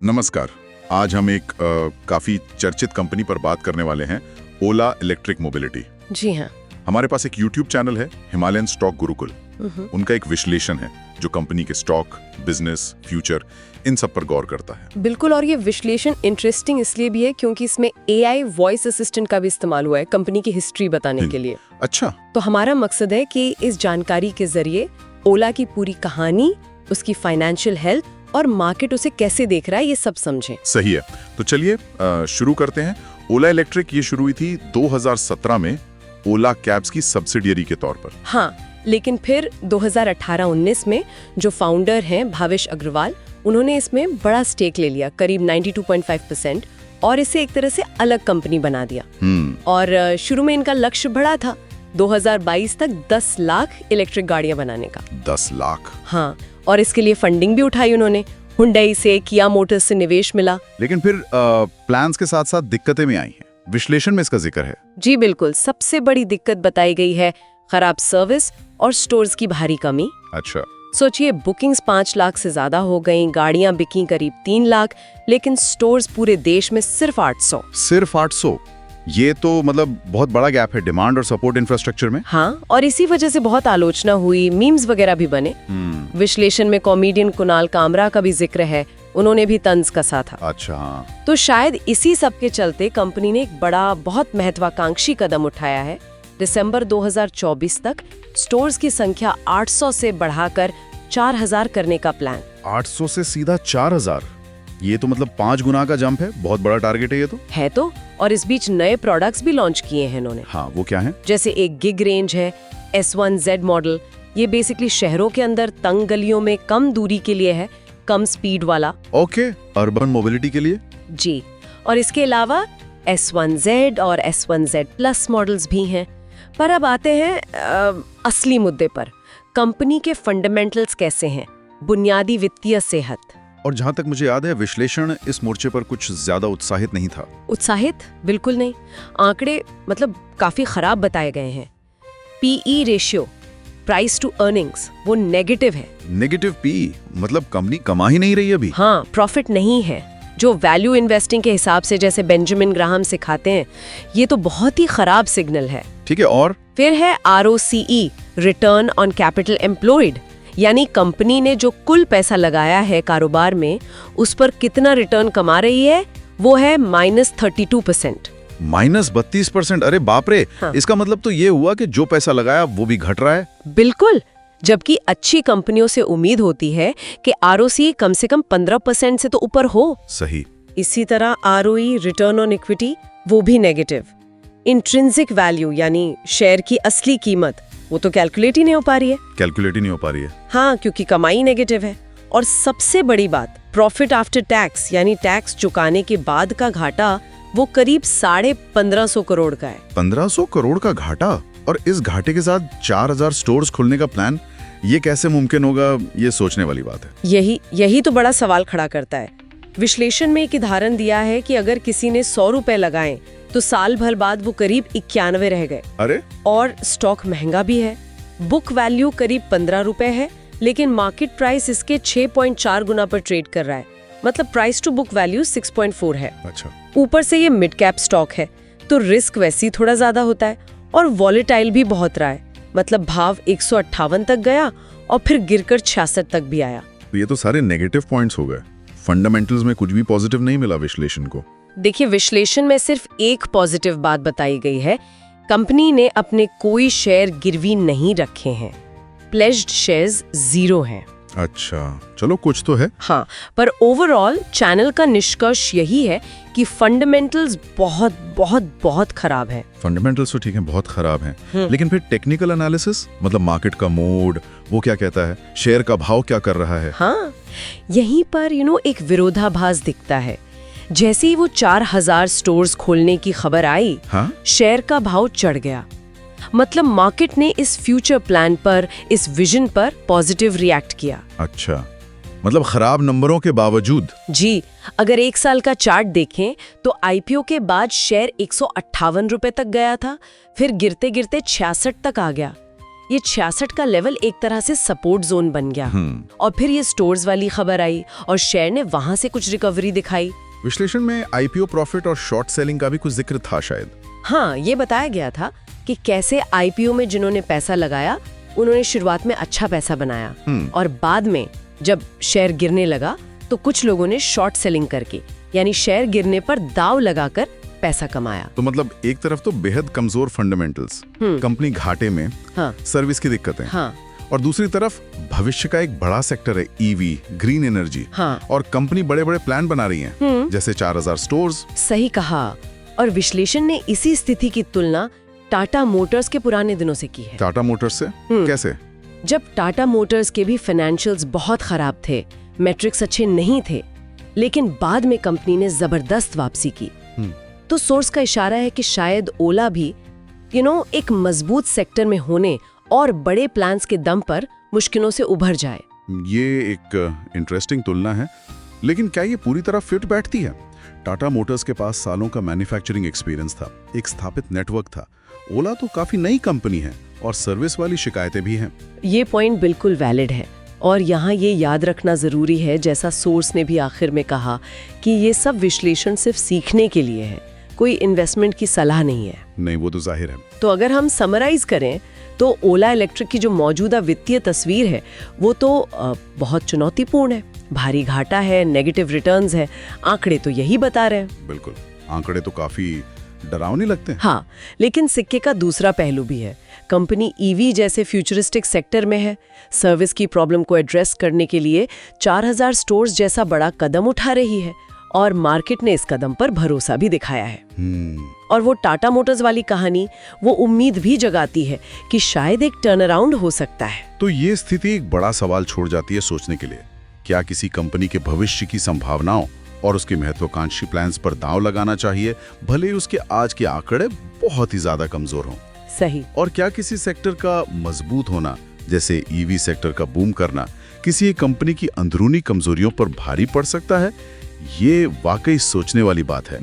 नमस्कार। आज हम एक काफी चर्चित कंपनी पर बात करने वाले हैं, ओला इलेक्ट्रिक मोबिलिटी। जी हाँ। हमारे पास एक यूट्यूब चैनल है, हिमालयन स्टॉक गुरुकुल। उनका एक विश्लेषण है जो कंपनी के स्टॉक, बिजनेस, फ्यूचर इन सब पर गौर करता है। बिल्कुल, और ये विश्लेषण इंटरेस्टिंग इसलिए भी है क्योंकि इसमें AI वॉइस असिस्टेंट का भी इस्तेमाल हुआ है कंपनी की हिस्ट्री बताने के लिए। अच्छा। तो हमारा मकसद है कि इस जानकारी के जरिए ओला की पूरी कहानी, उसकी फाइनेंशियल हेल्थ और मार्केट उसे कैसे देख रहा है, ये सब समझें। सही है। तो चलिए शुरू करते हैं। ओला इलेक्ट्रिक ये शुरू हुई थी 2017 में ओला कैब्स की सब्सिडियरी के तौर पर। हाँ, लेकिन फिर 2018-19 में जो फाउंडर हैं भावेश अग्रवाल, उन्होंने इसमें बड़ा स्टेक ले लिया, करीब 92.5%, और इसे एक तरह से अलग कंपनी बना दिया। और शुरू में इनका लक्ष्य बड़ा था, 2022 तक 10 लाख इलेक्ट्रिक गाड़ियां बनाने का। 10 लाख? हाँ, और इसके लिए फंडिंग भी उठाई उन्होंने। हुंडई से, किया मोटर्स से निवेश मिला। लेकिन फिर प्लान्स के साथ साथ दिक्कतें भी आई हैं। विश्लेषण में इसका जिक्र है। जी बिल्कुल, सबसे बड़ी दिक्कत बताई गई है खराब सर्विस और स्टोर्स की भारी कमी। अच्छा। सोचिए, बुकिंग्स 5 लाख से ज्यादा हो गई, गाड़ियां बिकी करीब 3 लाख, लेकिन स्टोर्स पूरे देश में सिर्फ 800। सिर्फ 800? ये तो मतलब बहुत बड़ा गैप है डिमांड और सपोर्ट इंफ्रास्ट्रक्चर में। हाँ, और इसी वजह से बहुत आलोचना हुई, मीम्स वगैरह भी बने। विश्लेषण में कॉमेडियन कुणाल कामरा का भी जिक्र है, उन्होंने भी तंज कसा था। अच्छा, हाँ। तो शायद इसी सब के चलते कंपनी ने एक बड़ा, बहुत महत्वाकांक्षी कदम उठाया है। दिसंबर 2024 तक स्टोर्स की संख्या 800 से बढ़ाकर 4000 करने का प्लान। 800 से सीधा 4000? ये तो मतलब 5 गुना का जंप है। बहुत बड़ा टारगेट है ये तो। और इस बीच नए प्रोडक्ट्स भी लॉन्च किए हैं इन्होंने। हाँ, वो क्या है? जैसे एक गिग रेंज है, S1Z मॉडल। ये बेसिकली शहरों के अंदर तंग गलियों में कम दूरी के लिए है, कम स्पीड वाला। ओके, अर्बन मोबिलिटी के लिए। जी, और इसके अलावा S1Z और S1Z प्लस मॉडल्स भी हैं। पर अब आते हैं असली मुद्दे पर। कंपनी के फंडामेंटल्स कैसे हैं, बुनियादी वित्तीय सेहत। और जहाँ तक मुझे याद है, विश्लेषण इस मोर्चे पर कुछ ज्यादा उत्साहित नहीं था। उत्साहित? बिल्कुल नहीं। आंकड़े मतलब काफी खराब बताए गए हैं। PE ratio, price to earnings, वो नेगेटिव है। नेगेटिव PE मतलब कंपनी कमा ही नहीं रही अभी। हाँ, प्रॉफिट नहीं है। जो वैल्यू इन्वेस्टिंग के हिसाब से जैसे बेंजामिन ग्राहम सिखाते हैं, ये तो बहुत ही खराब सिग्नल है। ठीक है, और फिर है ROCE, return on capital employed, यानी कंपनी ने जो कुल पैसा लगाया है कारोबार में, उस पर कितना रिटर्न कमा रही है, वो है -32%। -32%? अरे बाप रे। हाँ। इसका मतलब तो ये हुआ कि जो पैसा लगाया वो भी घट रहा है। बिल्कुल, जबकि अच्छी कंपनियों से उम्मीद होती है कि ROCE कम से कम 15% से तो ऊपर हो। सही। इसी तरह ROE, रिटर्न ऑन इक्विटी, वो भी नेगेटिव। इंट्रिंसिक वैल्यू यानी शेयर की असली कीमत, वो तो कैलकुलेट ही नहीं हो पा रही है। हाँ, क्योंकि कमाई नेगेटिव है। और सबसे बड़ी बात, प्रॉफिट आफ्टर टैक्स यानी टैक्स चुकाने के बाद का घाटा, वो करीब 1550 करोड़ का है। 1500 करोड़ का घाटा? और इस घाटे के साथ 4000 स्टोर्स खोलने का प्लान, ये कैसे मुमकिन होगा? ये सोचने वाली बात है। यही तो बड़ा सवाल खड़ा करता है। विश्लेषण में एक उदाहरण दिया है कि अगर किसी ने 100 रुपए लगाए तो साल भर बाद वो करीब 91 रह गए। अरे! और स्टॉक महंगा भी है। बुक वैल्यू करीब 15 रुपए है, लेकिन मार्केट प्राइस इसके 6.4 गुना पर ट्रेड कर रहा है। मतलब प्राइस टू बुक वैल्यू 6.4 है। अच्छा। ऊपर से ये मिड कैप स्टॉक है, तो रिस्क वैसे ही थोड़ा ज्यादा होता है, और वॉलेटाइल भी बहुत रहा है। मतलब भाव 158 तक गया और फिर गिरकर 66 तक भी आया। तो ये तो सारे नेगेटिव पॉइंट्स हो गए। फंडामेंटल्स में कुछ भी पॉजिटिव नहीं मिला विश्लेषण को। देखिए, विश्लेषण में सिर्फ एक पॉजिटिव बात बताई गई है, कंपनी ने अपने कोई शेयर गिरवी नहीं रखे हैं। प्लेज्ड शेयर्स 0 हैं। अच्छा, चलो कुछ तो है। हाँ, पर ओवरऑल चैनल का निष्कर्ष यही है कि फंडामेंटल्स बहुत बहुत बहुत खराब है। फंडामेंटल्स तो ठीक है, बहुत खराब हैं। लेकिन फिर टेक्निकल एनालिसिस, मतलब मार्केट का मूड, वो क्या कहता है? शेयर का भाव क्या कर रहा है? हाँ, यहीं पर एक विरोधाभास दिखता है। जैसे ही वो 4000 स्टोर्स खोलने की खबर आई, हाँ? शेयर का भाव चढ़ गया। मतलब मार्केट ने इस फ्यूचर प्लान पर, इस विजन पर पॉजिटिव रिएक्ट किया। अच्छा, मतलब खराब नंबरों के बावजूद? जी, अगर एक साल का चार्ट देखें तो IPO के बाद शेयर 158 रुपए तक गया था, फिर गिरते गिरते 66 तक आ गया। ये 66 का लेवल एक तरह से सपोर्ट जोन बन गया। और फिर ये स्टोर्स वाली खबर आई और शेयर ने वहां से कुछ रिकवरी दिखाई। विश्लेषण में आईपीओ प्रॉफिट और शॉर्ट सेलिंग का भी कुछ जिक्र था शायद। हाँ, ये बताया गया था कि कैसे आईपीओ में जिन्होंने पैसा लगाया उन्होंने शुरुआत में अच्छा पैसा बनाया और बाद में जब शेयर गिरने लगा तो कुछ लोगों ने शॉर्ट सेलिंग करके, यानी शेयर गिरने पर दाव लगाकर पैसा कमाया। तो मतलब एक तरफ तो बेहद कमजोर फंडामेंटल्स, कंपनी घाटे में, हाँ, सर्विस की दिक्कतें, हाँ, और दूसरी तरफ भविष्य का एक बड़ा सेक्टर है ईवी, ग्रीन एनर्जी, हाँ, और कंपनी बड़े बड़े प्लान बना रही है, जैसे 4000 स्टोर्स। सही कहा। और विश्लेषण ने इसी स्थिति की तुलना टाटा मोटर्स के पुराने दिनों से की है। टाटा मोटर्स से कैसे? जब टाटा मोटर्स के भी फाइनेंशियल्स बहुत खराब थे, मैट्रिक्स अच्छे नहीं थे, लेकिन बाद में कंपनी ने जबरदस्त वापसी की। तो सोर्स का इशारा है कि शायद ओला भी एक मजबूत सेक्टर में होने और बड़े प्लान्स के दम पर मुश्किलों से उभर जाए। ये एक इंटरेस्टिंग तुलना है, लेकिन क्या ये पूरी तरह फिट बैठती है? टाटा मोटर्स के पास सालों का मैन्युफैक्चरिंग एक्सपीरियंस था, एक स्थापित नेटवर्क था। ओला तो काफी नई कंपनी है और सर्विस वाली शिकायतें भी हैं। ये पॉइंट बिल्कुल वैलिड है और यहाँ ये याद रखना जरूरी है, जैसा सोर्स ने भी आखिर में कहा, कि ये सब विश्लेषण सिर्फ सीखने के लिए है, कोई इन्वेस्टमेंट की सलाह नहीं है। नहीं, वो तो जाहिर है। तो अगर हम समराइज करें तो ओला इलेक्ट्रिक की जो मौजूदा वित्तीय तस्वीर है वो तो बहुत चुनौतीपूर्ण है, भारी घाटा है, नेगेटिव रिटर्न्स है, आंकड़े तो यही बता रहे हैं। बिल्कुल, आंकड़े तो काफी डरावने लगते हैं। हाँ, लेकिन सिक्के का दूसरा पहलू भी है। कंपनी ईवी जैसे फ्यूचरिस्टिक सेक्टर में है, सर्विस की प्रॉब्लम को एड्रेस करने के लिए 4000 स्टोर्स जैसा बड़ा कदम उठा रही है और मार्केट ने इस कदम पर भरोसा भी दिखाया है। और वो टाटा मोटर्स वाली कहानी वो उम्मीद भी जगाती है कि शायद एक टर्न अराउंड हो सकता है। तो ये स्थिति एक बड़ा सवाल छोड़ जाती है सोचने के लिए। क्या किसी कंपनी के भविष्य की संभावनाओं और उसके महत्वाकांक्षी प्लान्स पर दांव लगाना चाहिए, भले ही उसके आज के आंकड़े बहुत ही ज्यादा कमजोर हों? सही। और क्या किसी सेक्टर का मजबूत होना, जैसे ईवी सेक्टर का बूम करना, किसी एक कंपनी की अंदरूनी कमजोरियों पर भारी पड़ सकता है? ये वाकई सोचने वाली बात है।